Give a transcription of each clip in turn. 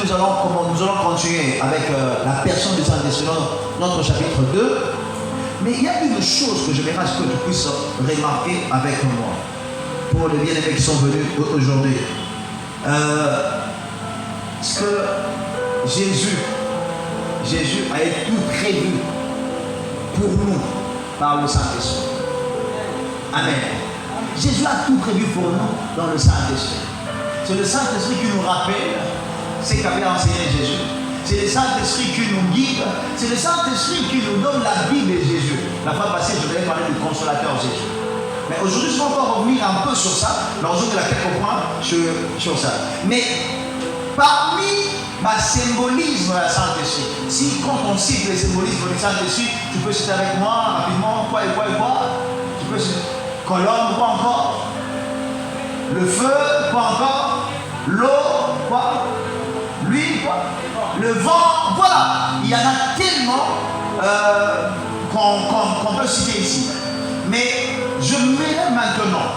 nous allons continuer avec la personne du Saint-Esprit dans notre chapitre 2. Mais il y a une chose que j'aimerais que tu puisses remarquer avec moi pour les bien-aimés qui sont venus aujourd'hui. Ce que Jésus a tout prévu pour nous par le Saint-Esprit. Amen. Jésus a tout prévu pour nous dans le Saint-Esprit. C'est le Saint-Esprit qui nous rappelle ce qu'avait enseigné Jésus. C'est le Saint-Esprit qui nous guide. C'est le Saint-Esprit qui nous donne la vie de Jésus. La fois passée, je devais parler du consolateur Jésus. Mais aujourd'hui, je vais encore revenir un peu sur ça. Alors, je vais à quelques points sur ça. Mais parmi ma symbolisme de la Saint-Esprit, si quand on cite les symbolismes du Saint-Esprit, tu peux citer avec moi rapidement quoi et quoi et quoi. Tu peux citer colombe, quoi encore. Le feu, quoi encore. L'eau, quoi. L'huile, quoi. Le vent, voilà. Il y en a tellement qu'on peut citer ici. Mais je mets maintenant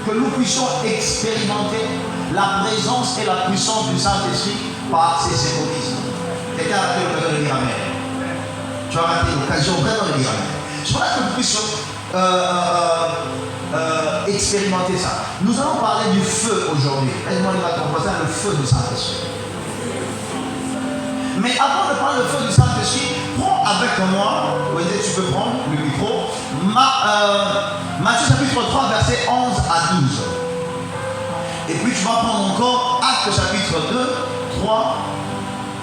que nous puissions expérimenter la présence et la puissance du Saint-Esprit par ces symbolismes. Quelqu'un a raté l'occasion de dire Amen. Tu as raté l'occasion vraiment de dire Amen. Je voudrais que nous puissions expérimenter ça. Nous allons parler du feu aujourd'hui. Aide-moi à ton voisin, le feu du Saint-Esprit. Mais avant de prendre le feu du Saint-Esprit, prends avec moi, tu peux prendre le micro, Matthieu chapitre 3, versets 11 à 12. Et puis tu vas prendre encore Actes chapitre 2, 3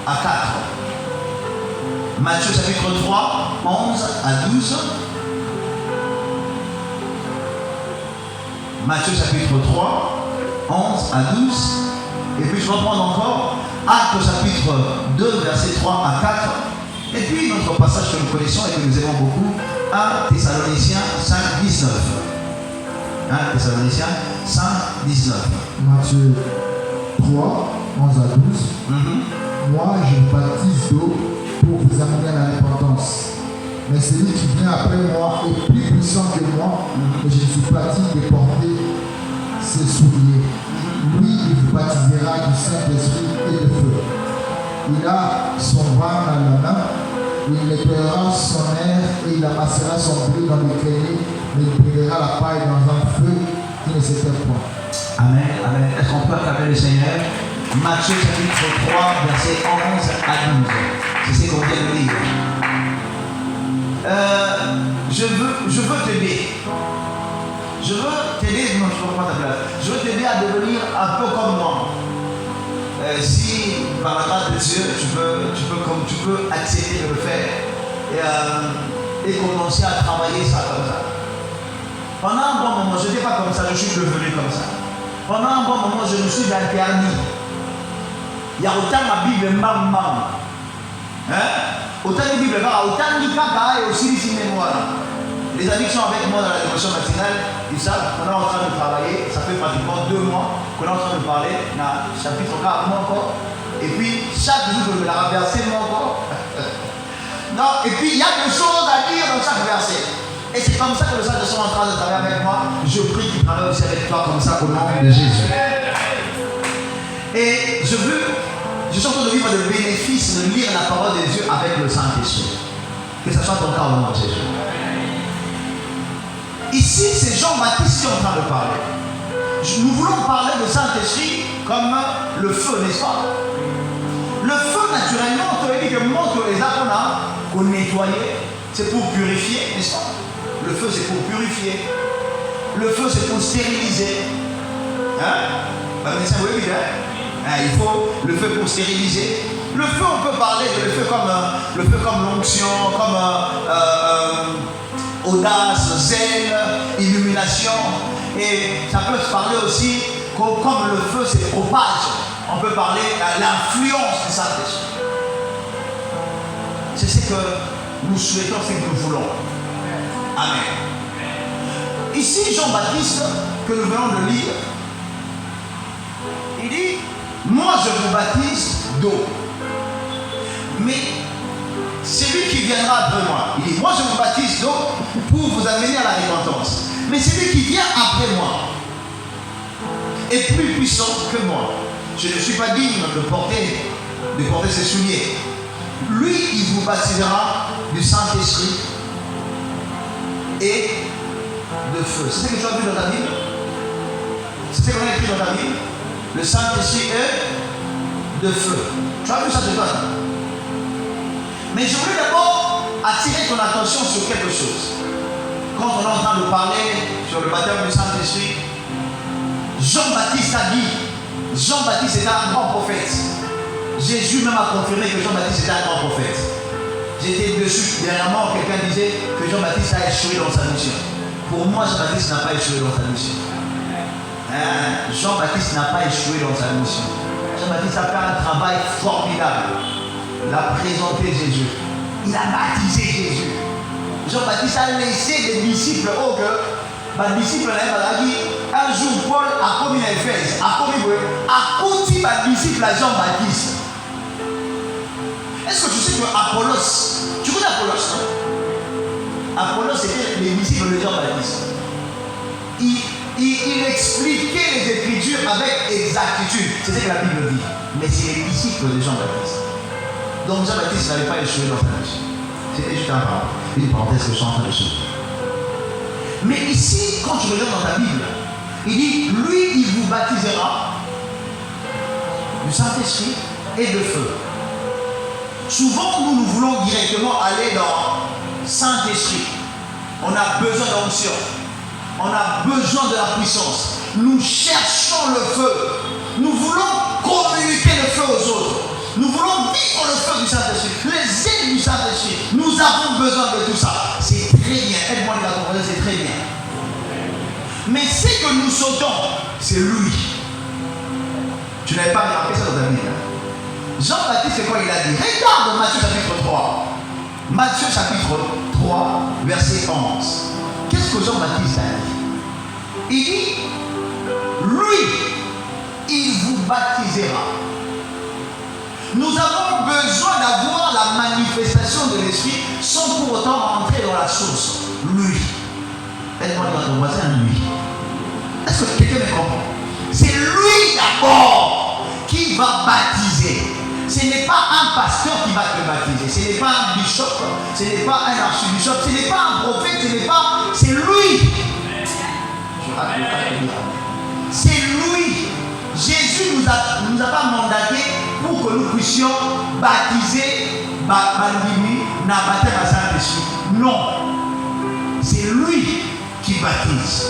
à 4. Matthieu chapitre 3, 11 à 12. Matthieu chapitre 3, 11 à 12. Et puis je vais prendre encore Actes chapitre 2, versets 3 à 4. Et puis notre passage que nous connaissons et que nous aimons beaucoup, 1 Thessaloniciens 5, 19. 1 Thessaloniciens 5, 19. Matthieu 3, 11 à 12. Moi, je vous baptise d'eau pour vous amener à la repentance. Mais celui qui vient après moi est plus puissant que moi, et je ne suis pas digne de porter ses souliers. Lui, il vous baptisera du Saint-Esprit et de feu. Il a son bras dans la main, il nettoiera son air et il amassera son blé dans le grenier, mais il brûlera la paille dans un feu qui ne s'éteint point. Amen, amen. Est-ce qu'on peut acclamer le Seigneur? Matthieu chapitre 3, versets 11 à 12. C'est ce qu'on vient de lire. Je veux t'aider. Je veux t'aider, non, je ne prends pas ta place. Je veux t'aider à devenir un peu comme moi. Si par la grâce de Dieu, tu peux accepter de le faire et commencer à travailler ça comme ça. Pendant un bon moment, je n'étais pas comme ça, je suis devenu comme ça. Pendant un bon moment, je me suis interdit. Il y a autant ma Bible, maman. Autant de Bible, autant de caca et aussi les mémoires. Les amis qui sont avec moi dans la dévotion matinale, ils savent qu'on est en train de travailler. Ça fait pratiquement 2 mois qu'on est en train de parler dans le chapitre 4 encore. Et puis, chaque jour, je vais la renverser encore. Non, et puis, il y a des choses à dire dans chaque verset. Et c'est comme ça que le Saint-Esprit est en train de travailler avec moi. Je prie qu'il travaille aussi avec toi comme ça au nom de Jésus. Et je suis en train de vivre le bénéfice de lire la parole de Dieu avec le Saint-Esprit. Que ce soit ton cas au nom de Jésus. Ici, c'est Jean-Baptiste qui est en train de parler. Nous voulons parler de Saint-Esprit comme le feu, n'est-ce pas? Le feu, naturellement, on te dit que montre les actes qu'on nettoyait, c'est pour purifier, n'est-ce pas? Le feu, c'est pour purifier. Le feu, c'est pour stériliser. Il faut le feu pour stériliser. Le feu, on peut parler de le feu comme l'onction, comme audace, zèle, illumination. Et ça peut se parler aussi comme le feu se propage. On peut parler de l'influence du Saint-Esprit. C'est ce que nous souhaitons, c'est que nous voulons. Amen. Ici, Jean-Baptiste, que nous venons de lire, il dit, moi je vous baptise d'eau. Mais celui qui viendra après moi, il dit, moi je vous baptise d'eau pour vous amener à la repentance. Mais celui qui vient après moi est plus puissant que moi. Je ne suis pas digne de porter de porter ses souliers. Lui, il vous baptisera du Saint-Esprit et de feu. C'est ce que tu as vu dans ta Bible? C'est ce qu'on a écrit dans ta Bible? Le Saint-Esprit et de feu. Tu as vu ça, c'est toi? Mais je voulais d'abord attirer ton attention sur quelque chose. Quand on est en train de parler sur le baptême du Saint-Esprit, Jean-Baptiste a dit, Jean-Baptiste était un grand prophète. Jésus même a confirmé que Jean-Baptiste était un grand prophète. J'étais dessus dernièrement, quelqu'un disait que Jean-Baptiste a échoué dans sa mission. Pour moi, Jean-Baptiste n'a pas échoué dans sa mission. Jean-Baptiste n'a pas échoué dans sa mission. Jean-Baptiste a fait un travail formidable. Il a présenté Jésus. Il a baptisé Jésus. Jean-Baptiste a laissé des disciples au cœur. Les disciples a dit, un jour Paul a commis à Éphèse, a conduit les disciples à Jean-Baptiste. Est-ce que tu sais que Apollos, tu connais Apollos, non? Apollos était les disciples de Jean-Baptiste. Il expliquait les Écritures avec exactitude. C'est ce que la Bible dit. Mais c'est les disciples de Jean-Baptiste. Donc Jean-Baptiste n'avait pas échoué dans sa mission. C'était juste une parenthèse que je suis en train de sauter. Mais ici, quand tu regardes dans ta Bible, il dit, lui, il vous baptisera du Saint-Esprit et de feu. Souvent, nous voulons directement aller dans Saint-Esprit. On a besoin d'onction. On a besoin de la puissance. Nous cherchons le feu. Nous voulons communiquer le feu aux autres. Nous voulons vivre le feu du Saint-Esprit. Les ailes du Saint-Esprit. Nous avons besoin de tout ça. C'est très bien. Aide-moi de la comprendre, c'est très bien. Mais ce que nous sautons, c'est lui. Tu n'avais pas remarqué ça dans ta Bible. Jean-Baptiste, c'est quoi il a dit? Regarde Matthieu chapitre 3. Matthieu chapitre 3, verset 11. Qu'est-ce que Jean-Baptiste a dit? Il dit, lui, il vous baptisera. Nous avons besoin d'avoir la manifestation de l'Esprit sans pour autant rentrer dans la source. Lui. Aide-moi à ton voisin, lui. Est-ce que quelqu'un me comprend? C'est lui d'abord qui va baptiser. Ce n'est pas un pasteur qui va te baptiser. Ce n'est pas un bishop. Ce n'est pas un archibishop. Ce n'est pas un prophète. Ce n'est pas... C'est lui. C'est lui. Jésus nous a pas mandaté pour que nous puissions baptiser dans le baptême à Saint-Esprit. Non. C'est lui qui baptise.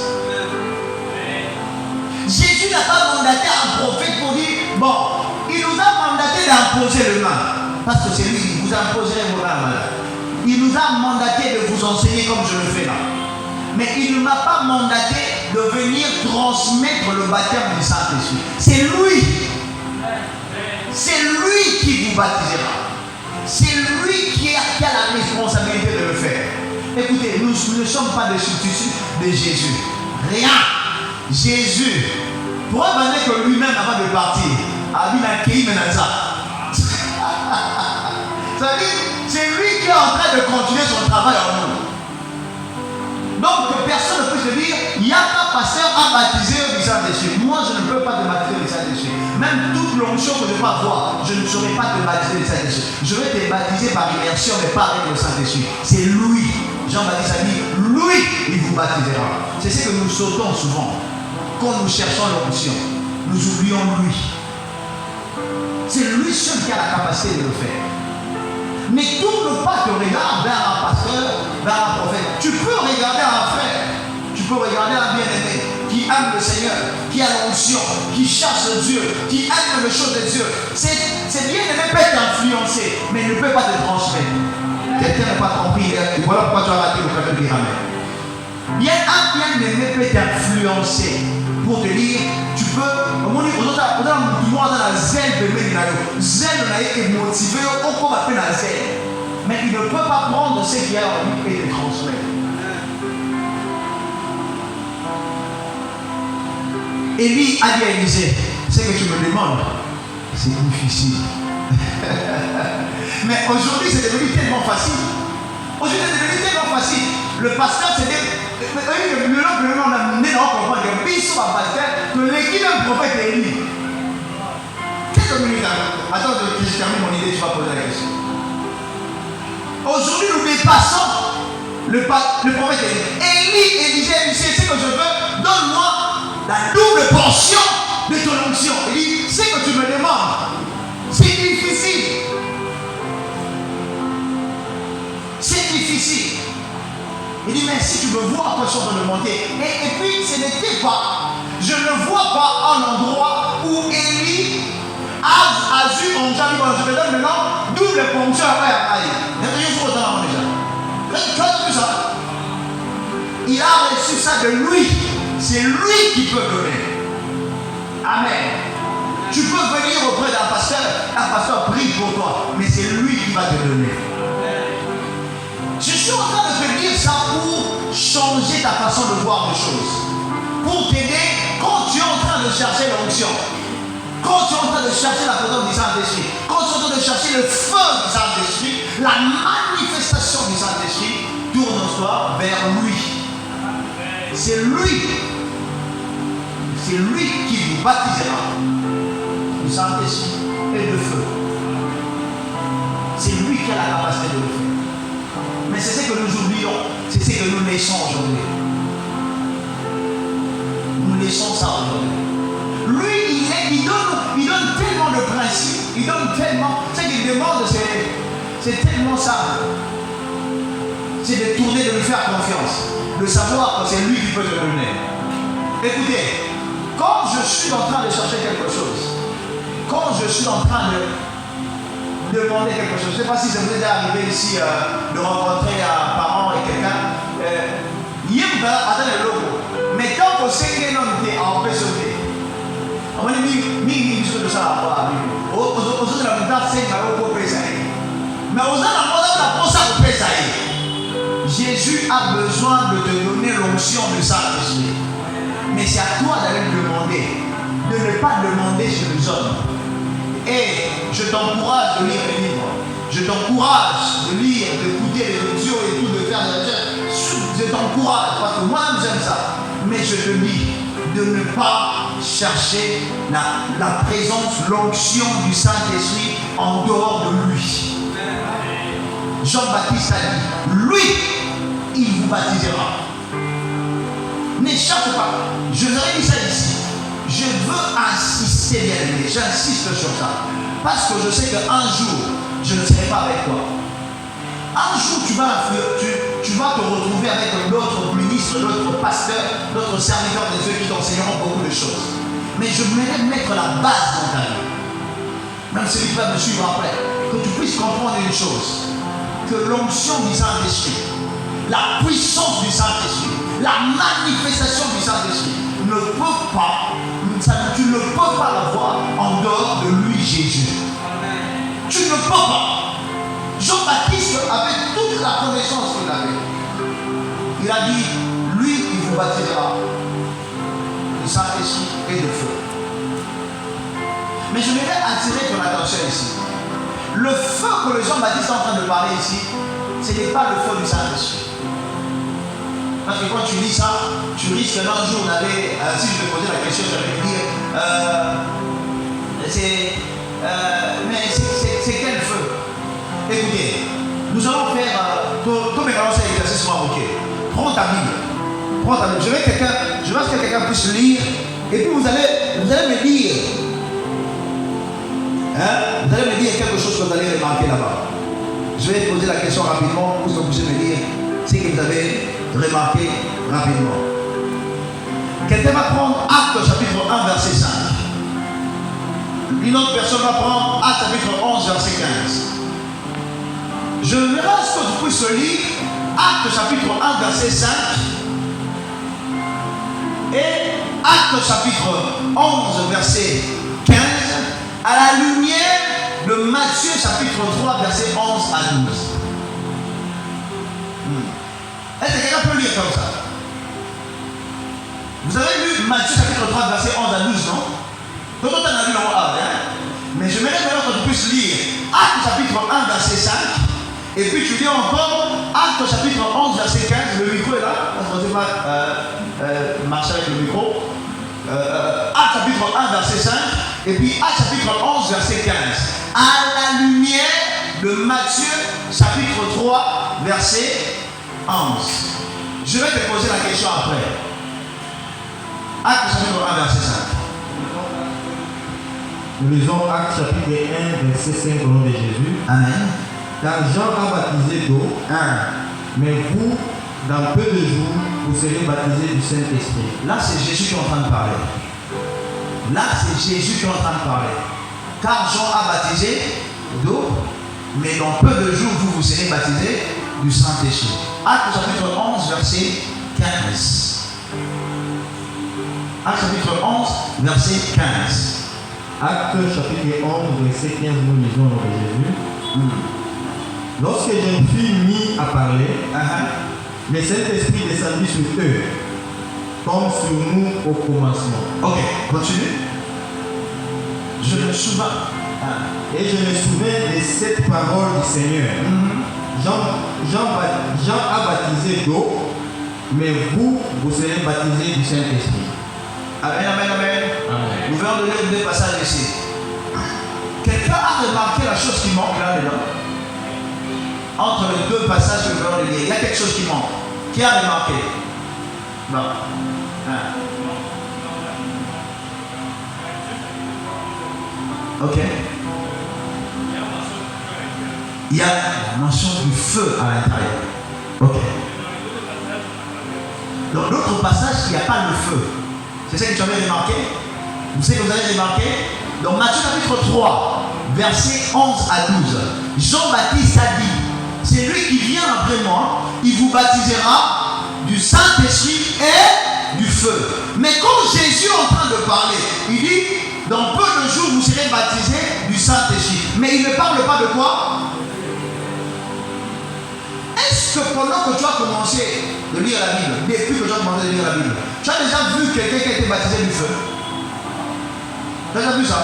Jésus n'a pas mandaté un prophète pour dire, bon, il nous a mandaté d'imposer le main. Parce que c'est lui qui vous imposerait vos mains malades. Il nous a mandaté de vous enseigner comme je le fais là. Mais il ne m'a pas mandaté de venir transmettre le baptême du Saint-Esprit. C'est lui. C'est lui qui vous baptisera. C'est lui qui a la responsabilité de le faire. Écoutez, nous ne sommes pas des substituts de Jésus. Rien. Jésus, pour abandonner que lui-même avant de partir, a mis un kéi menaça. C'est lui qui est en train de continuer son travail en nous. Donc personne ne peut se dire, il y a un pasteur à baptiser du Saint-Esprit. Moi, je ne peux pas te baptiser du Saint-Esprit. Même toute l'onction que je peux avoir, je ne saurais pas te baptiser du Saint-Esprit. Je vais te baptiser par immersion, mais pas avec le Saint-Esprit. C'est lui. Jean-Baptiste a dit, lui, il vous baptisera. C'est ce que nous sautons souvent. Quand nous cherchons l'onction, nous oublions lui. C'est lui seul qui a la capacité de le faire. Mais tourne pas ton regard vers un pasteur, vers un prophète. Tu peux regarder un frère, tu peux regarder un bien-aimé qui aime le Seigneur, qui a l'onction, qui cherche Dieu, qui aime les choses de Dieu. C'est bien-aimé peut t'influencer, mais il ne peut pas te transmettre. Quelqu'un n'a pas compris. Voilà pourquoi tu as raté le frère de dire Amen. Bien un bien-aimé peut t'influencer pour te dire, tu peux, mais il ne peut pas prendre ce qu'il y a en lui et le transmettre. Élie a dit à Élisée, ce que tu me demandes, c'est difficile. Mais aujourd'hui, c'est devenu tellement facile. Aujourd'hui, c'est devenu tellement facile. Le pasteur, c'était... Le nom que on a amené dans le comprendre que Bissou va pasteur, que l'équipe d'un prophète Élie. Qu'est-ce quelques minutes. Attends que je termine mon idée, tu vas poser la question. Aujourd'hui, nous dépassons le prophète Élie. Élie disait, c'est ce que je veux, donne-moi la double portion de ton onction. Il dit, c'est ce que tu me demandes. C'est difficile. C'est difficile. Il dit, mais si tu me vois quand je suis en train de monter. Et puis, ce n'était pas, je ne vois pas un endroit où Élie a vu on déjà dit, je te donne maintenant double ponction après à Aïe. Tu as vu ça? Il a reçu ça de lui. C'est lui qui peut donner. Amen. Tu peux venir auprès d'un pasteur prie pour toi, mais c'est lui qui va te donner. Je suis en train de te dire ça pour changer ta façon de voir les choses. Pour t'aider quand tu es en train de chercher l'onction. Quand tu es en train de chercher la présence du Saint-Esprit. Quand tu es en train de chercher le feu du Saint-Esprit. La manifestation du Saint-Esprit. Tourne-toi vers lui. C'est lui. C'est lui qui vous baptisera du Saint-Esprit et de feu. C'est lui qui a la capacité de le faire. Mais c'est ce que nous oublions, c'est ce que nous laissons aujourd'hui. Nous laissons ça aujourd'hui. Lui, il donne tellement de principes, il donne tellement. Ce qu'il demande, c'est tellement simple. C'est de tourner, de lui faire confiance, de savoir que c'est lui qui peut te donner. Écoutez, quand je suis en train de chercher quelque chose, quand je suis en train de demander quelque chose. Je ne sais pas si ça vous est arrivé ici de rencontrer un parent et quelqu'un. Mais tant que c'est qu'il y a un peu sauté, on va dire, de ça à mais Jésus a besoin de te donner l'onction du Saint-Esprit. Mais c'est à toi d'aller le demander, de ne pas demander sur les hommes. Et je t'encourage de lire les livres. Je t'encourage de lire, d'écouter les audios et tout, de faire des recherches. Je t'encourage parce que moi j'aime ça. Mais je te dis de ne pas chercher la présence, l'onction du Saint-Esprit en dehors de lui. Jean-Baptiste a dit, lui, il vous baptisera. N'échappe pas. Je vous ai dit ça ici. Je veux insister, bien aimé, j'insiste sur ça. Parce que je sais qu'un jour, je ne serai pas avec toi. Un jour, tu vas te retrouver avec d'autres ministres, d'autres pasteurs, d'autres serviteurs de Dieu qui t'enseigneront beaucoup de choses. Mais je voudrais mettre la base dans ta vie. Même celui qui va me suivre après. Que tu puisses comprendre une chose. Que l'onction du Saint-Esprit, la puissance du Saint-Esprit, la manifestation du Saint-Esprit ne peut pas, tu ne peux pas l'avoir en dehors de lui, Jésus. Tu ne peux pas. Jean-Baptiste avait toute la connaissance qu'il avait. Il a dit, lui, il vous baptisera de Saint-Esprit et de feu. Mais je voudrais attirer ton attention ici. Le feu que le Jean-Baptiste est en train de parler ici, ce n'est pas le feu du Saint-Esprit. Parce que quand tu lis ça, tu risques d'un jour d'aller, si je te posais la question, j'allais te dire, mais c'est quel feu? Écoutez, nous allons faire, comme les commencer à exercer sur un bouquet. Prends ta Bible. Prends ta Bible. Je veux que quelqu'un puisse lire, et puis vous allez me dire, vous allez me dire quelque chose que vous allez remarquer là-bas. Je vais poser la question rapidement pour que vous puissiez me dire ce que vous avez remarqué rapidement. Quelqu'un va prendre Actes chapitre 1 verset 5. Une autre personne va prendre Actes chapitre 11 verset 15. Je verrai ce que tu puisses lire Actes chapitre 1 verset 5 et Actes chapitre 11 verset 15 à la lumière de Matthieu chapitre 3 verset 11 à 12. Est-ce que quelqu'un peut lire comme ça? Vous avez lu Matthieu chapitre 3 verset 11 à 12, non? Donc on a lu en haut, mais je m'aimerais maintenant que tu puisses lire Actes chapitre 1 verset 5 et puis tu lis encore Actes chapitre 11 verset 15. Le micro est là, parce qu'on ne peut pas marcher avec le micro. Actes chapitre 1, verset 5, et puis Actes chapitre 11, verset 15. À la lumière de Matthieu, chapitre 3, verset 11. Je vais te poser la question après. Actes chapitre 1, verset 5. Nous lisons Actes chapitre 1, verset 5 au nom de Jésus. Amen. Car Jean a baptisé d'eau, mais vous, dans peu de jours, vous serez baptisés du Saint-Esprit. Là, c'est Jésus qui est en train de parler. Là, c'est Jésus qui est en train de parler. Car Jean a baptisé d'eau, mais dans peu de jours, vous serez baptisés du Saint-Esprit. Actes chapitre 11, verset 15. Actes chapitre 11, verset 15. Actes chapitre 11, verset 15, nous lisons au nom de Jésus. Lorsque je fus mis à parler, le Saint-Esprit descendit sur eux, comme sur nous au commencement. Ok, continue. Je me souviens. Et je me souviens de cette parole du Seigneur. Jean a baptisé d'eau, mais vous, vous serez baptisés du Saint-Esprit. Amen, amen, amen. Nous venons de lire deux passages ici. Quelqu'un a remarqué la chose qui manque là-dedans? Entre les deux passages que nous venons de lire, il y a quelque chose qui manque. Qui a remarqué? Bon. Ok. Il y a la mention du feu à l'intérieur. Ok. Dans l'autre passage, il n'y a pas le feu. C'est ça que tu avais remarqué? Vous savez que vous avez remarqué? Dans Matthieu chapitre 3, versets 11 à 12, Jean-Baptiste a dit, c'est lui qui vient après moi, il vous baptisera du Saint-Esprit et du feu. Mais quand Jésus est en train de parler, il dit, dans peu de jours, vous serez baptisés du Saint-Esprit. Mais il ne parle pas de quoi? Est-ce que pendant que tu as commencé de lire la Bible, depuis que tu as commencé de lire la Bible, tu as déjà vu quelqu'un qui a été baptisé du feu? Tu as déjà vu ça?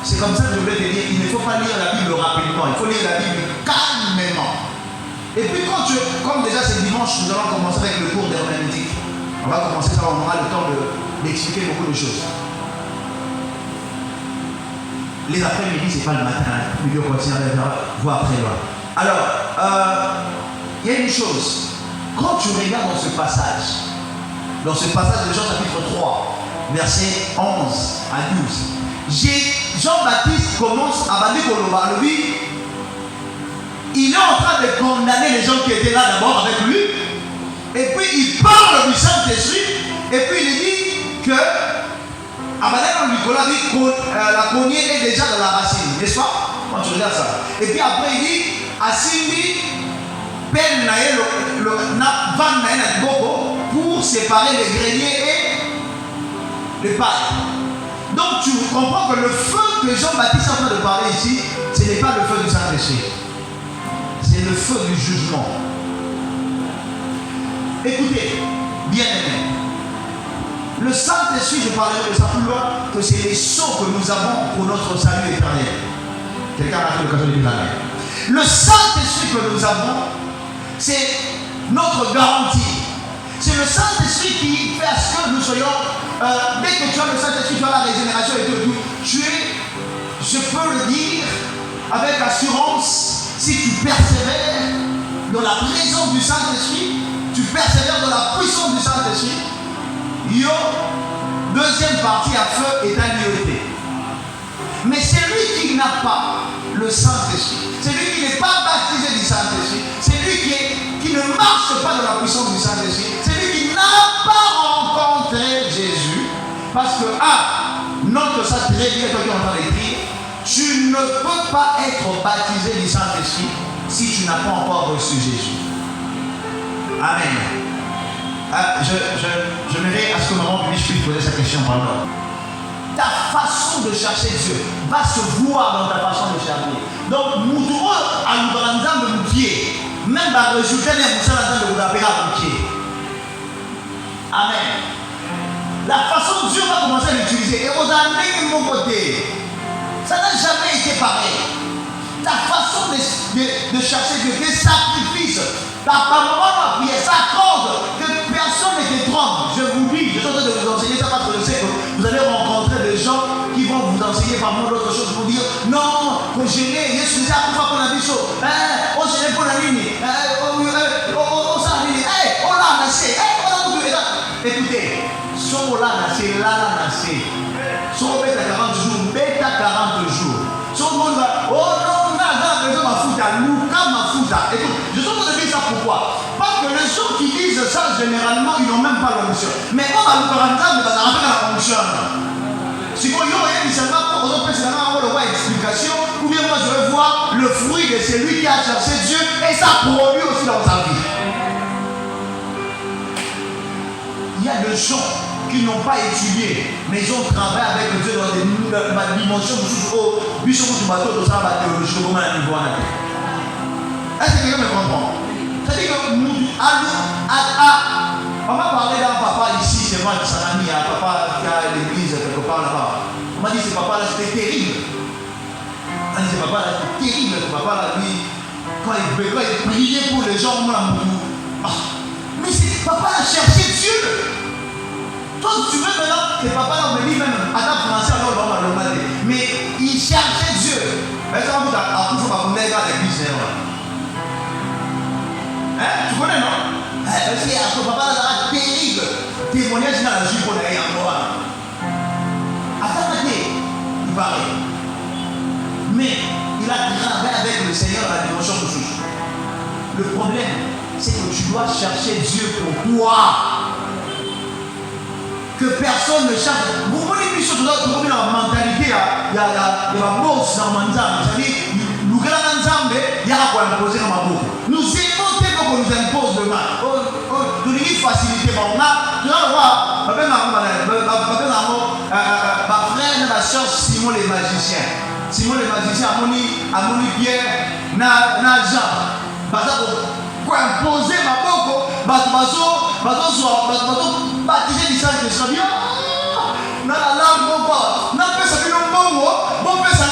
C'est comme ça que je voulais te dire, il ne faut pas lire la Bible rapidement, il faut lire la Bible calmement. Et puis comme déjà c'est dimanche, nous allons commencer avec le cours d'herméneutique. On va commencer ça, on aura le temps d'expliquer beaucoup de choses. Les après-midi, c'est pas le matin, il faut continuer à voir après là. Alors, il y a une chose, quand tu regardes dans ce passage de Jean chapitre 3, versets 11 à 12, Jean-Baptiste commence à dire que lui, il est en train de condamner les gens qui étaient là d'abord avec lui, et puis il parle du Saint-Esprit, et puis il dit que Nicolas dit que la cognée est déjà dans la racine, n'est-ce pas? Quand tu regardes ça. Et puis après il dit, Asimbi, peine pour séparer les greniers et les pailles. Donc tu comprends que le feu que Jean-Baptiste est en train de parler ici, ce n'est pas le feu du Saint-Esprit. C'est le feu du jugement. Écoutez, bien aimé. Le Saint-Esprit, je parlerai de ça plus loin, que c'est les sceaux que nous avons pour notre salut éternel. Quelqu'un a fait l'occasion de dire amen. Le Saint-Esprit que nous avons, c'est notre garantie. C'est le Saint-Esprit qui fait à ce que nous soyons, dès que tu as le Saint-Esprit, tu as la régénération et tout. Tu es, je peux le dire avec assurance, si tu persévères dans la présence du Saint-Esprit, tu persévères dans la puissance du Saint-Esprit, deuxième partie à feu est un IOT. Mais c'est lui qui n'a pas le Saint-Esprit, c'est lui qui n'est pas baptisé du Saint-Esprit, c'est lui qui ne marche pas dans la puissance du Saint-Esprit, c'est lui qui n'a pas rencontré Jésus. Parce que, note ça très bien, toi qui es en train d'écrire, tu ne peux pas être baptisé du Saint-Esprit si tu n'as pas encore reçu Jésus. Amen. Je m'aimerais à ce que maman puisse poser sa question pendant. Ta façon de chercher Dieu va se voir dans ta façon de chercher. Donc, nous devons de nous pied. Même dans le résultat, nous sommes de vous appeler à mon pied. Amen. La façon dont Dieu va commencer à l'utiliser. Et aux années de mon côté, ça n'a jamais été pareil. Ta façon de chercher Dieu, tes sacrifices, ta moment de prière, ça cause que personne ne te trompe. Je vous dis, je suis en train de vous enseigner ça parce que je sais fatigué par moi d'autres choses pour dire non, pour gêner, je suis déjà pour la vie chaud. On gêne pour la ligne. On s'en ligne. On l'a nassé. Écoutez, son là nassé, là nassé. Son bête à 40 jours, bête à 40 jours. Son monde va, oh non, non, les gens m'en foutent, Lucas m'en foutent. Écoute, je suis en train de dire ça pourquoi? Parce que les gens qui disent ça, généralement, ils n'ont même pas l'onction. Mais on va nous parler de la onction. Si vous voyez, seulement, on peut seulement avoir explication, ou bien moi je veux voir le fruit de celui qui a cherché Dieu et ça produit aussi dans sa vie. Il y a des gens qui n'ont pas étudié, mais ils ont travaillé avec Dieu dans des dimensions du bateau, de ça, la théologie, comment un niveau. Est-ce que quelqu'un me comprend? C'est-à-dire que on m'a parlé d'un papa ici, c'est moi qui s'en a mis, un papa qui a l'église quelque part là-bas. On m'a dit ce papa-là c'était terrible. On m'a dit ce papa-là c'était terrible, ce papa-là, lui, quand il priait pour les gens, mais ce papa-là cherchait Dieu. Toi, tu veux maintenant, ce papa-là, on me dit même, attends, français, alors on va le demander. Mais il cherchait Dieu. Mais ça va vous dire, à tout ça, on va vous dire à l'église. Tu connais, non? Parce que ce papa-là, ça va terrible. Témoignage dans la jupe, on est en noir. Attends, il paraît. Mais il a travaillé avec le Seigneur à la dimension de Souche. Le problème, c'est que tu dois chercher Dieu pour toi. Que personne ne cherche. Vous voyez une chose dans la mentalité, il y a la bourse dans le Manzam. C'est-à-dire, nous regardons Nzambe, il y a quoi imposer dans ma bouche. Nous aimons tellement qu'on nous impose le mal. Nous avons une facilité. On a, tu vas voir, ma frère, ma soeur Simon les magiciens. Simon les magiciens, Amoni Pierre, na Jean. Pour imposer ma bouche, baptiser du Saint-Esprit. Dans la langue, mon corps. N'a pas ça, bon, peut ça,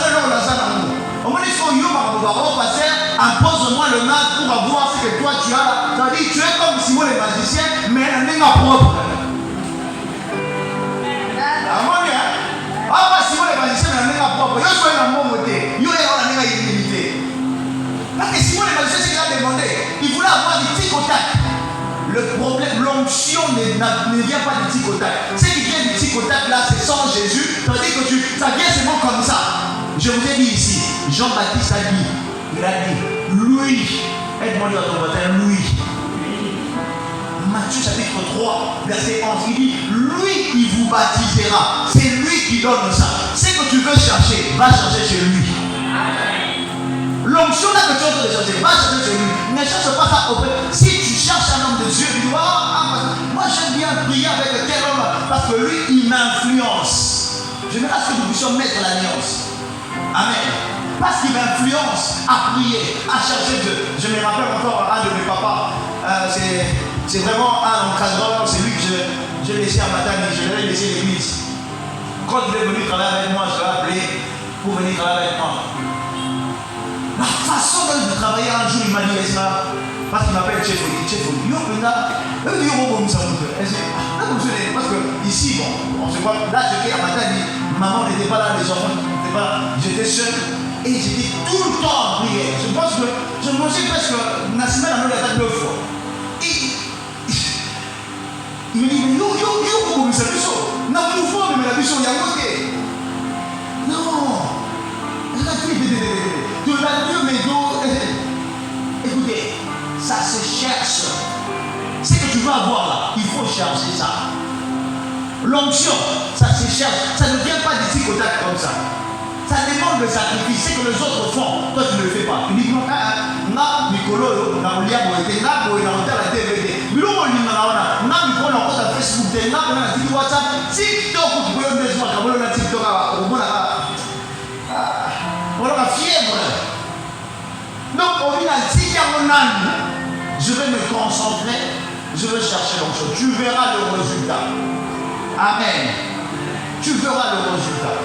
on m'a dit, passer, impose-moi le mal pour avoir ce que toi tu as. Ça veut dire, tu es comme Simon les magiciens, mais un n'est pas propre. Simon les magiciens, mais un n'est pas propre. Je suis un bon côté. Il y a un illimité. Parce que Simon les magiciens, c'est qu'il a demandé. Il voulait avoir des tic au tac. Le problème, l'onction ne vient pas du tic au tac. Ce qui vient du tic au tac là, c'est sans Jésus. Ça veut dire que ça vient seulement comme ça. Je vous ai dit ici, Jean-Baptiste a dit, il a dit, lui, aide-moi à ton voisin, lui. Matthieu chapitre 3, verset 11, il dit, lui, il vous baptisera. C'est lui qui donne ça. Ce que tu veux chercher, va chercher chez lui. L'onction là que tu es en train de chercher, va chercher chez lui. Ne cherche pas ça auprès. Si tu cherches un homme de Dieu, tu dis, moi j'aime bien prier avec tel homme parce que lui, il m'influence. J'aimerais que nous puissions mettre la nuance. Amen. Parce qu'il m'influence à prier, à chercher Dieu. Je me rappelle encore un de mes papas. C'est vraiment un encadreur. C'est lui que j'ai laissé à Matane. Je l'ai laissé à l'église. Quand il est venu travailler avec moi, je l'ai appelé pour venir travailler avec moi. La façon dont il travaillait un jour, il m'a dit, parce qu'il m'appelle Tchefoli. Parce que ici, bon, on se voit, là j'étais à Matane, maman n'était pas là, les enfants n'étaient pas là, j'étais seul et j'étais tout le temps en prière. Je pense que je mangeais presque la semaine à 2 fois. Et il me dit, mais yo, mais ça biso. Non, nous faut, mais la biso, il y a un côté. Non. Écoutez, ça se cherche. Ce que tu veux avoir là, il faut chercher ça. L'onction, ça se cherche. Ça ne vient pas du tic au tac comme ça. Ça demande le sacrifice. Ce que les autres font, toi tu ne le fais pas. Tu dis non, Nicolo, on a oublié à boiter, on a la DVD. Mais on a mis on a Facebook, on a WhatsApp, TikTok, tu peux me dire, on a TikTok, on a fièvre. Donc, on vient à Tikaronan. Je vais me concentrer, je vais chercher l'onction. Tu verras le résultat. Amen. Tu verras le résultat.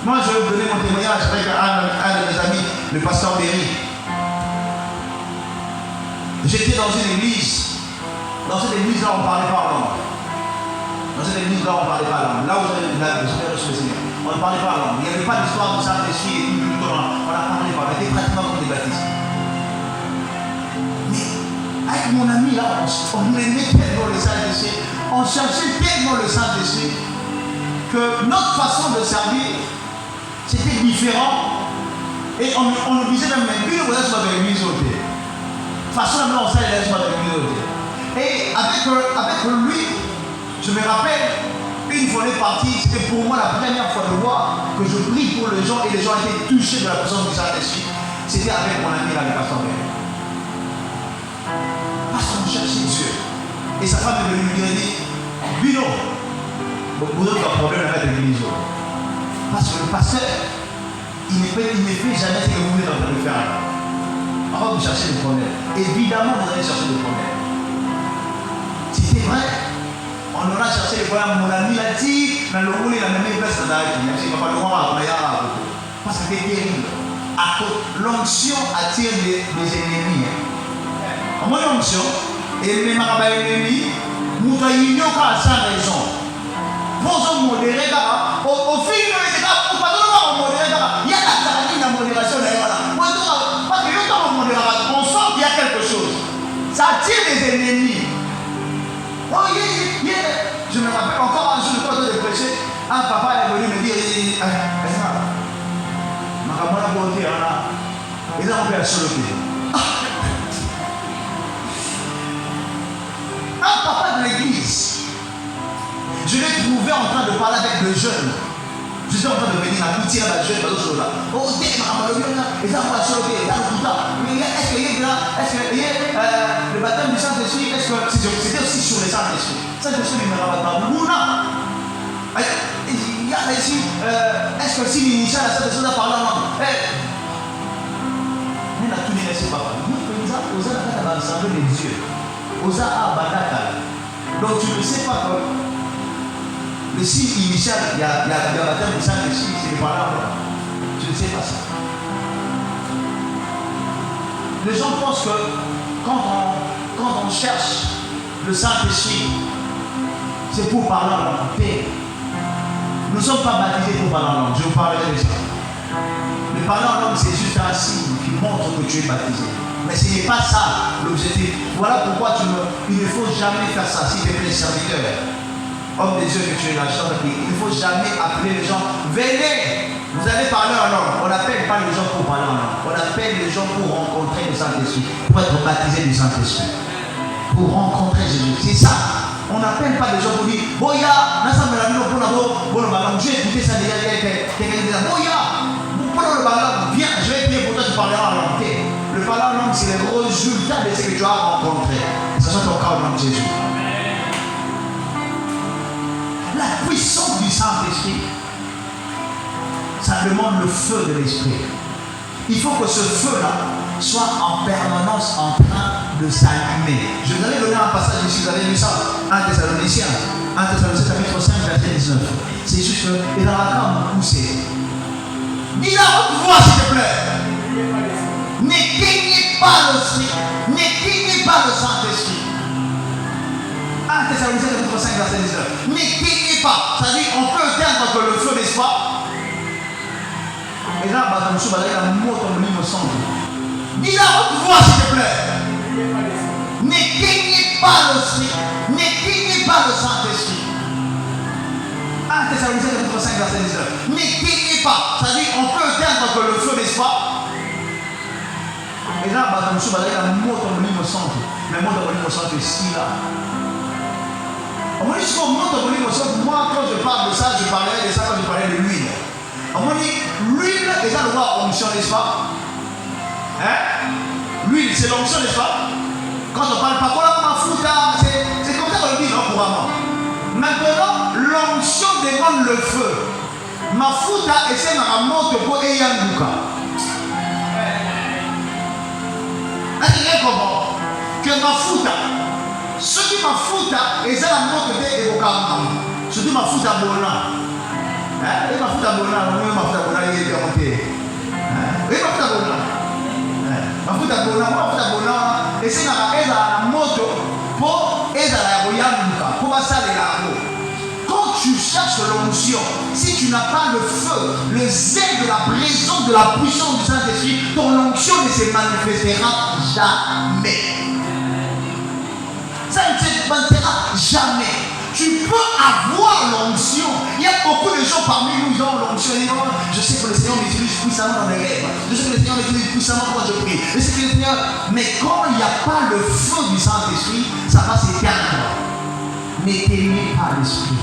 Moi, je vais vous donner mon témoignage avec un de mes amis, le pasteur Berry. J'étais dans une église. Dans cette église-là, on ne parlait pas en langue. Dans cette église-là, on ne parlait pas en langue. Là où j'avais reçu le Seigneur. on ne parlait pas langue. Il n'y avait pas d'histoire de Saint-Esprit et tout. On a parlé pas. On était pratiquement comme des baptistes. Mais avec mon ami là, on aimait tellement le Saint-Esprit, on cherchait tellement le Saint-Esprit que notre façon de servir, c'était différent. Et on nous disait même, lui, le voyage va avec l'église au thé. Façon on s'est allé avec l'église au thé. Et avec lui, je me rappelle, une fois on est parti, c'était pour moi la première fois de voir que je prie pour les gens et les gens étaient touchés de la présence du Saint-Esprit. C'était avec mon ami là, le pasteur Bernard. Parce qu'on cherchait Dieu. Et sa femme est venue lui dire, elle dit, Bino, vous avez un problème avec l'église. Parce que le pasteur, il ne fait jamais ce que vous êtes en train de faire. On va vous chercher des problèmes. Évidemment, vous allez chercher des problèmes. C'était vrai. On aura cherché les problèmes. Mon ami l'a dit, dans le rôle, il a même place dans la vie. Il va pas le voir, parce que c'était terrible. L'onction attire les ennemis. En mon onction, et les marabas ennemis, nous avons sans raison. Vous modérez, au fil de l'étape, vous ne modérez pas. Il y a la tarine, la modération. Parce que quand on modère, on sent qu'il y a quelque chose. Ça attire les ennemis. Oh, je me rappelle encore un jour, quand je prêchais, un papa est venu me dire, ma beauté, ils ont fait la soloté. Un papa de l'église, je l'ai trouvé en train de parler avec le jeune. Je suis en train de venir à Koutier, la jeune, oh, est-ce que le baptême du Saint-Esprit, est-ce que c'était aussi sur le Saint-Esprit? Saint-Esprit, il ne me rappelle pas. Mouna, il y a ici, est-ce que si l'initial a cette chose à parler en langue? Mais la tout n'est pas. Nous, Osa n'a pas l'assemblée des dieux. Osa a Badaka. Donc tu ne sais pas que le signe initial, il y a le baptême du Saint-Esprit, c'est les paroles. Tu ne sais pas ça. Les gens pensent que quand on cherche le Saint-Esprit, c'est pour parler en langue. Nous ne sommes pas baptisés pour parler en langue. Je vous parlerai de ça. Le parler en langue, c'est juste un signe qui montre que tu es baptisé. Mais ce n'est pas ça l'objectif. Voilà pourquoi il ne faut jamais faire ça. S'il te plaît, serviteur, homme des yeux que tu es là, il ne faut jamais appeler les gens. Venez, vous allez parler en langue. On n'appelle pas les gens pour parler en langue. On appelle les gens pour rencontrer le Saint-Esprit, pour être baptisé du Saint-Esprit, pour rencontrer Jésus. C'est ça. On n'appelle pas les gens pour dire Boya, j'ai écouté ça déjà. Boya, viens, je vais prier pour toi, tu parleras en langue. Le parler en langue, c'est le résultat de ce que tu as rencontré. Que ce soit ton cas au nom de Jésus. La puissance du Saint-Esprit, ça demande le feu de l'Esprit. Il faut que ce feu-là soit en permanence en train de s'allumer. Je vous avais donné un passage ici, vous avez lu ça, 1 Thessaloniciens, chapitre 5, verset 19. C'est juste que, et dans la carte, poussez. Dis à haute voix, s'il te plaît. N'éteignez pas l'esprit, n'éteignez pas le Saint-Esprit. 1 Thessaloniciens, chapitre 5, verset 19. N'éteignez pas. C'est-à-dire, on peut éteindre que le feu, n'est-ce pas? Et là, je me suis balayé la moto au niveau centre. Dis à haute voix, s'il te plaît. N'éteignez pas l'esprit, n'éteignez pas le Saint-Esprit. 1 Thessaloniciens, chapitre 5, verset 19. N'éteignez pas. C'est-à-dire, on peut éteindre que le feu, n'est-ce pas? Et là, je me suis balayé la moto au niveau centre. Mais moto au niveau centre, ici, là. On me dit, moi, quand je parle de ça, je parlerai de ça quand je parlerai de l'huile. On me dit, l'huile est dans le roi onction, n'est-ce pas? Hein? L'huile, c'est l'onction, n'est-ce pas? Quand on parle pas, c'est comme ça qu'on le dit, non, couramment. Maintenant, l'onction demande le feu. Mafuta essaie de monter pour Eyanduka. Est-ce comment? Que mafuta, ce qui mafuta, et ça la montre de Ebokama. Ce qui mafuta bona. Et mafuta bona, on mafuta bona, il est monté. Et mafuta bona. Mafuta bona, et c'est la moto pour aider à la Royanduka, pour passer à la. Quand tu cherches l'onction, si tu n'as pas le feu, le zèle de la présence, de la puissance du Saint-Esprit, ton onction ne se manifestera jamais. Ça ne se manifestera jamais. Tu peux avoir l'onction. Il y a beaucoup de gens parmi nous qui ont l'onction. Je sais que le Seigneur m'utilise puissamment dans mes rêves. Je sais que le Seigneur m'utilise puissamment quand je prie. Je sais que le Seigneur... Mais quand il n'y a pas le feu du Saint-Esprit, ça va s'éteindre. N'éteignez pas l'esprit.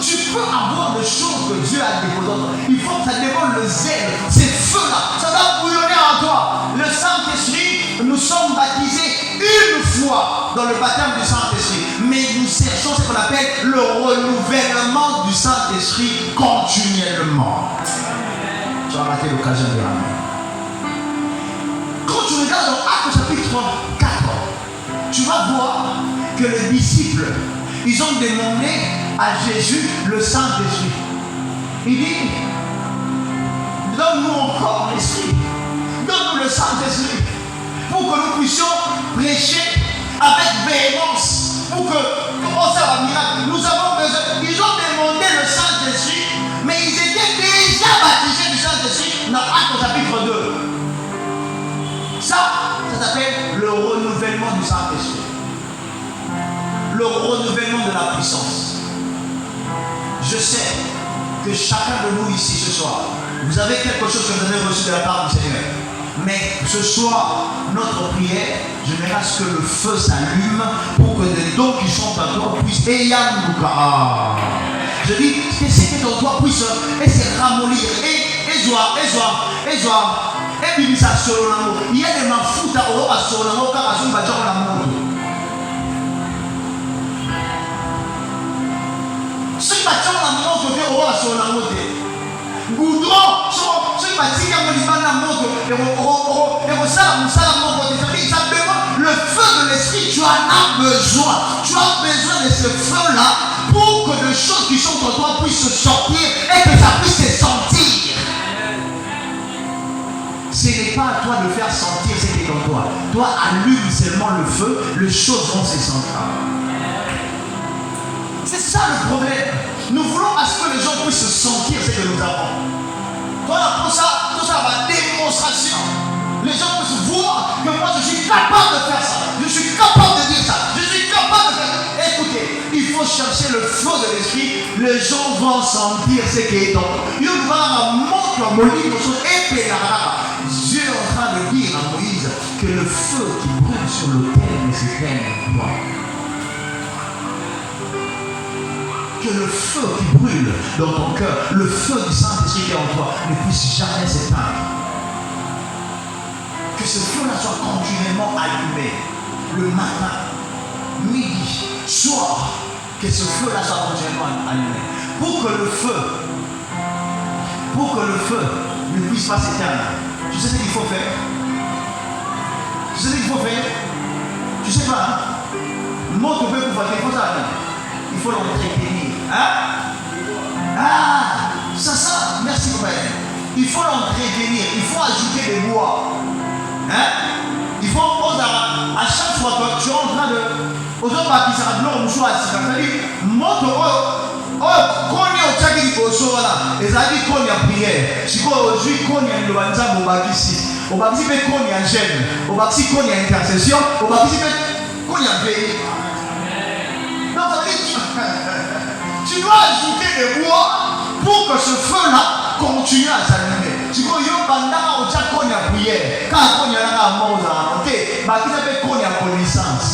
Tu peux avoir des choses que Dieu a déposées en toi. Il faut que ça demande le zèle. Ces feux-là, ça va bouillonner en toi. Le Saint-Esprit, nous sommes baptisés une fois dans le baptême du Saint-Esprit. Mais nous cherchons ce qu'on appelle le renouvellement du Saint-Esprit continuellement. Tu vas rater l'occasion de l'amener. Quand tu regardes dans Actes chapitre 4, tu vas voir que les disciples, ils ont demandé à Jésus le Saint-Esprit. Il dit, donne-nous encore l'Esprit. Donne-nous le Saint-Esprit. Pour que nous puissions prêcher avec véhémence. Pour que on serve un miracle. Nous avons besoin. Ils ont demandé le Saint-Esprit. Mais ils étaient déjà baptisés du Saint-Esprit dans Actes chapitre 2. Ça s'appelle le renouvellement du Saint-Esprit. Le renouvellement de la puissance. Je sais que chacun de nous ici ce soir, vous avez quelque chose que vous avez reçu de la part du Seigneur. Mais ce soir, notre prière, j'aimerais ce que le feu s'allume pour que les dons qui sont en toi puissent je dis que ce qui est en toi puisse se ramollir et bimisa solo nango. Il y a des mafuta au solo nango car azumba joko na moto. Si bachoko na moto te au solo nango te. Goudron so batika mo libana moto et ça moto te. Ça demande le feu de l'esprit. Tu en as besoin. Tu as besoin de ce feu là pour que les choses qui sont en toi puissent sortir et que ça puisse se sentir. Ce n'est pas à toi de faire sentir ce qui est en toi. Toi, allume seulement le feu, les choses vont se sentir. C'est ça le problème. Nous voulons à ce que les gens puissent sentir ce que nous avons. Toi, pour ça, tout ça va démonstration. Les gens puissent voir que moi, je suis capable de faire ça. Je suis capable de dire ça. Je suis capable de faire ça. Écoutez, il faut chercher le feu de l'esprit. Les gens vont sentir ce qui est en toi. Dieu est en train de dire à Moïse que le feu qui brûle sur l'autel ne s'éteigne pas. Que le feu qui brûle dans ton cœur, le feu du Saint-Esprit qui est en toi, ne puisse jamais s'éteindre. Que ce feu-là soit continuellement allumé, le matin, midi, soir, que ce feu-là soit continuellement allumé. Pour que le feu ne puisse pas s'éteindre. Tu sais ce qu'il faut faire? Tu sais ce qu'il faut faire? Tu sais pas, hein? Montre le peu pour faire, il faut ça. Il faut l'entretenir. Hein? Ah! Ça, merci papa. Il faut l'entretenir. Il faut ajouter des bois. Hein? Il faut à chaque fois que tu es en train de. Aujourd'hui, qui sera blanc ou choix, c'est-à-dire, montre koni otaki liboso wana ezali koni ya prière sikoyo ozwi koni ya liloba nzambe obakisi mpe koni ya jeune obakisi koni ya intercession obakisi mpe koni ya veille. Donc tu dois ajouter des bois pour que ce feu là continue à s'allumer. Sikoyo yo bandaka otya koni ya prière kaka koni ya nanga moza te bakisa mpe koni ya connaissance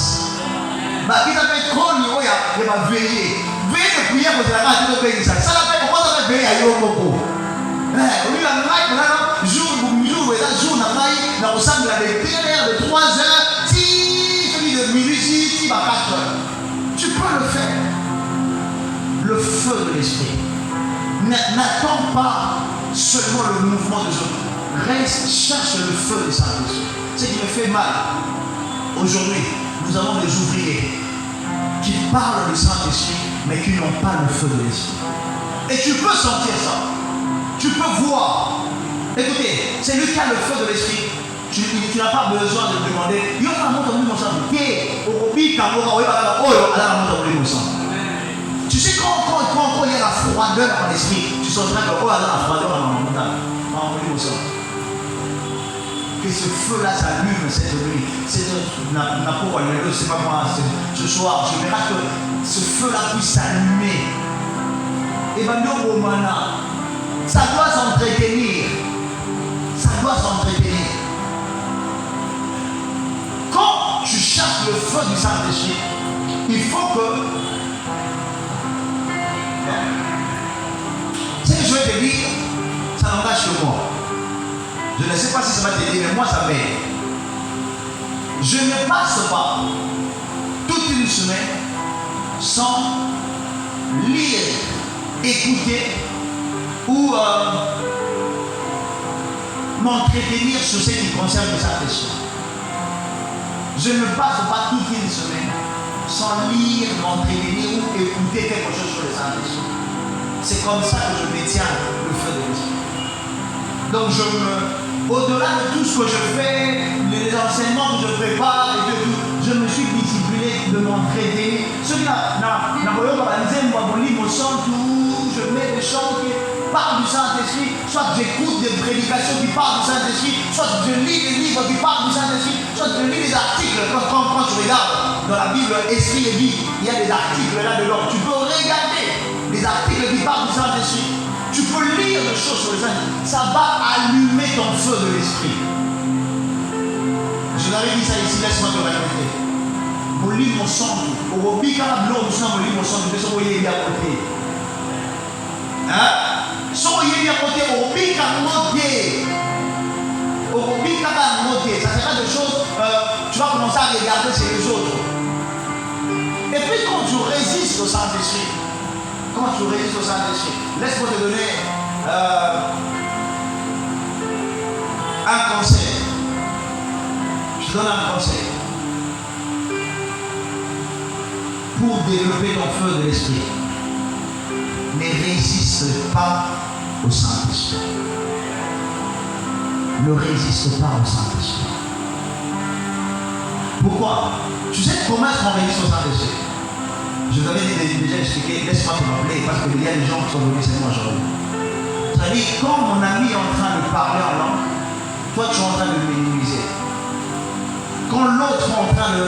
bakisa mpe koni oyo ya baveille. Veille de prière pour la radio de pays. Ça l'appelle comment ça fait veille à Yomoko. Au lieu d'un maïs, jour, n'a pas ressemble à des prières de 3 heures, celui de minuit, 4 heures. Tu peux le faire. Le feu de l'esprit. N'attends pas seulement le mouvement de Dieu. Reste, cherche le feu de Saint-Esprit. Ce qui me fait mal. Aujourd'hui, nous avons des ouvriers qui parlent du Saint-Esprit, mais qui n'ont pas le feu de l'esprit. Et tu peux sentir ça. Tu peux voir. Écoutez, c'est lui qui a le feu de l'esprit. Tu n'as pas besoin de demander. Tu sais quand il y a la froideur dans mon esprit, tu sentiras que oh, dans la froideur dans mon mental. Que ce feu-là s'allume cette nuit. C'est pas moi, ce soir, je verrai que ce feu-là puisse s'allumer. Et maintenant, ça doit s'entretenir. Ça doit s'entretenir. Quand tu cherches le feu du Saint-Esprit, il faut que. Ce que je vais te dire, ça n'engage que moi. Je ne sais pas si ça va t'aider, mais moi ça m'aide. Je ne passe pas toute une semaine sans lire, écouter ou m'entretenir sur ce qui concerne le Saint-Esprit. Je ne passe pas toute une semaine sans lire, m'entretenir ou écouter quelque chose sur le Saint-Esprit. C'est comme ça que je maintiens le feu de l'Esprit. Donc au-delà de tout ce que je fais, les enseignements que je prépare et tout, je me suis discipliné de m'entraîner. Ceux qui je mets des chants qui parlent du Saint-Esprit, soit j'écoute des prédications qui parlent du Saint-Esprit, soit je lis des livres qui parlent du Saint-Esprit, soit je lis des articles. Quand tu regardes dans la Bible, Esprit et vie, il y a des articles là-dedans. Tu peux regarder les articles qui parlent du Saint-Esprit. Tu peux lire des choses sur le Saint-Esprit. Ça va allumer ton feu de l'Esprit. Je l'avais dit ça ici, laisse-moi te répéter. Mon livre, mon sang, au bicala blanc, mon livre, mon sang, je vais s'envoyer bien à côté. Hein? S'envoyer bien à côté, au bicala montier. Au bicala montier. Ça sera des choses, tu vas commencer à regarder chez les autres. Et puis quand tu résistes au Saint-Esprit, laisse-moi te donner un conseil. Je te donne un conseil. Pour développer ton feu de l'esprit, ne résiste pas au Saint-Esprit. Ne résiste pas au Saint-Esprit. Pourquoi? Tu sais comment est-ce qu'on résiste au Saint-Esprit? Je vous avais déjà expliqué, laisse-moi te rappeler, parce qu'il y a des gens qui sont venus cette moi aujourd'hui. C'est-à-dire, quand mon ami est en train de parler en langue, toi tu es en train de le minimiser. Quand l'autre est en train de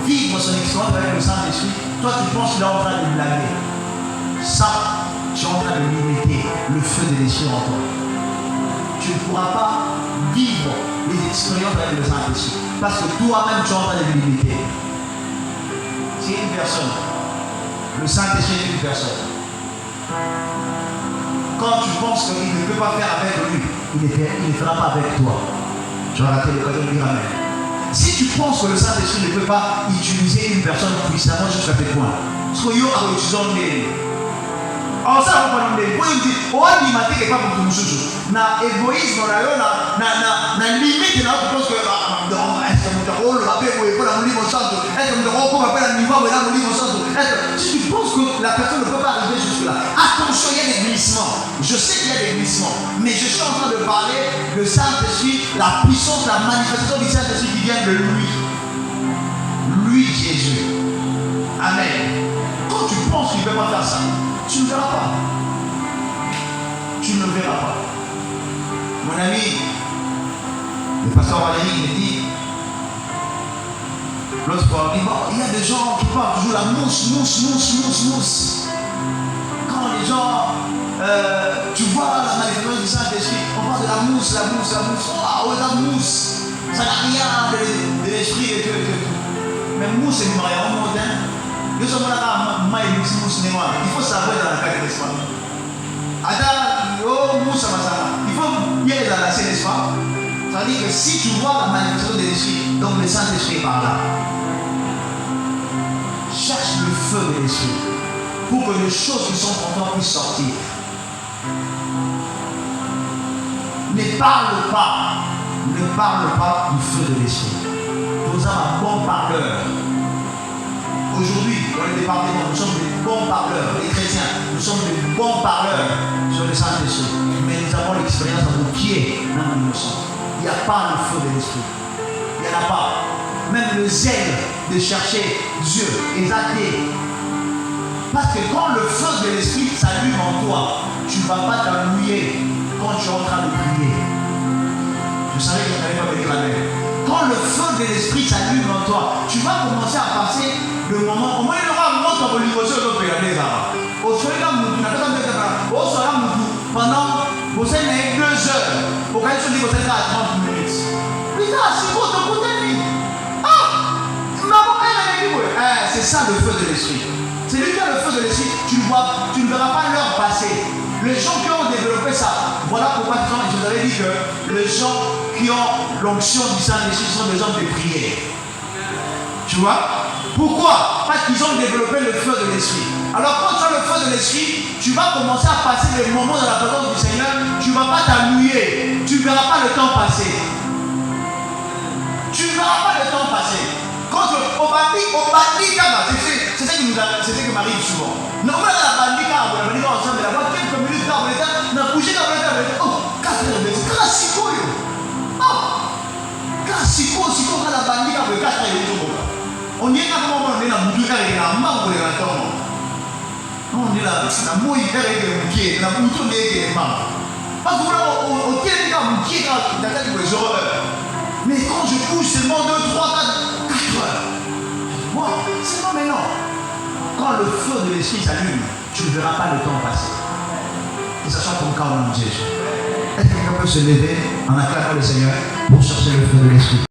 vivre son expérience avec le Saint-Esprit, toi tu penses qu'il est en train de blaguer. Ça, tu es en train de limiter le feu de l'Esprit en toi. Tu ne pourras pas vivre les expériences avec le Saint-Esprit, parce que toi-même tu es en train de le limiter. C'est une personne. Le Saint-Esprit est une personne. Quand tu penses qu'il ne peut pas faire avec lui, il ne fera pas avec toi. Tu vas rater l'occasion de dire Amen. Si tu penses que le Saint-Esprit ne peut pas utiliser une personne puissamment jusqu'à tes points, ce que tu as utilisé, alors ça, on va demander, on va limiter quelque part pour tout le monde. Na égoïsme, na limite, na tu penses que si tu penses que la personne ne peut pas arriver jusque-là, attention, il y a des glissements. Je sais qu'il y a des glissements, mais je suis en train de parler de Saint-Esprit, la puissance, la manifestation du Saint-Esprit qui vient de lui. Lui, Jésus. Amen. Quand tu penses qu'il ne peut pas faire ça, tu ne verras pas. Tu ne verras pas. Mon ami, le pasteur Valérie, il me dit, l'autre fois, il dit, bon, il y a des gens qui parlent toujours la mousse. Quand les gens, tu vois la manifestation du Saint-Esprit, on parle de la mousse. Oh, la mousse. Ça n'a rien de l'esprit et tout. Mais mousse, c'est une mariage, on monte, hein. Il faut savoir dans la carte, n'est-ce pas? Il faut bien les enlacer, n'est-ce pas? Ça veut dire que si tu vois la manifestation de l'esprit, donc le Saint-Esprit est par là. Cherche le feu de l'esprit pour que les choses qui sont pour toi puissent sortir. Ne parle pas du feu de l'esprit. Nous avons un bon parleur. Aujourd'hui, dans les départements, nous sommes des bons parleurs. Les chrétiens, nous sommes des bons parleurs sur le Saint-Esprit. Mais nous avons l'expérience dans nos pieds, dans nos innocents. Il n'y a pas le feu de l'esprit. Il n'y en a pas. Même le zèle de chercher Dieu, Esaké. Parce que quand le feu de l'esprit s'allume en toi, tu ne vas pas t'ennuyer quand tu es en train de prier. Je savais qu'il n'allait pas me dire la même. Quand le feu de l'esprit s'allume en toi, tu vas commencer à passer le moment. Au moins, il y aura un moment où tu vas regarder ça. Au soir, pendant 2 heures, au cas où tu dis que tu à 30 minutes. Putain, c'est beau, ton côté de vie. C'est ça le feu de l'esprit. C'est lui qui a le feu de l'esprit. Tu ne verras pas l'heure passer. Les gens qui ont développé ça, voilà pourquoi je vous avais dit que les gens qui ont l'onction du Saint-Esprit sont des hommes de prière. Tu vois? Pourquoi? Parce qu'ils ont développé le feu de l'esprit. Alors quand tu as le feu de l'esprit, tu vas commencer à passer des moments dans la présence du Seigneur. Tu ne vas pas t'ennuyer. Tu ne verras pas le temps passer. Tu ne verras pas le temps passer. Quand au bandit, c'est ce qui m'arrive souvent. Non, on a la bandit, on a ensemble, on a quelques minutes, on a bougé dans le temps, oh, 4 heures de temps, classico, classico, on a la bandit, on a 4 heures de temps. On y est à un moment, on est dans le bouton, on est dans le manque de la tombe. On est là, la mouille, on est dans le pied, la bouton, on est dans le manque. Parce que on tient dans le pied, dans la tête, mais quand je bouge seulement 2, 3, 4 heures, moi, c'est non, mais non. Quand le feu de l'esprit s'allume, tu ne verras pas le temps passer. Que ce soit ton cas au nom de Jésus. Est-ce que quelqu'un peut se lever en acclamant le Seigneur pour chercher le feu de l'esprit?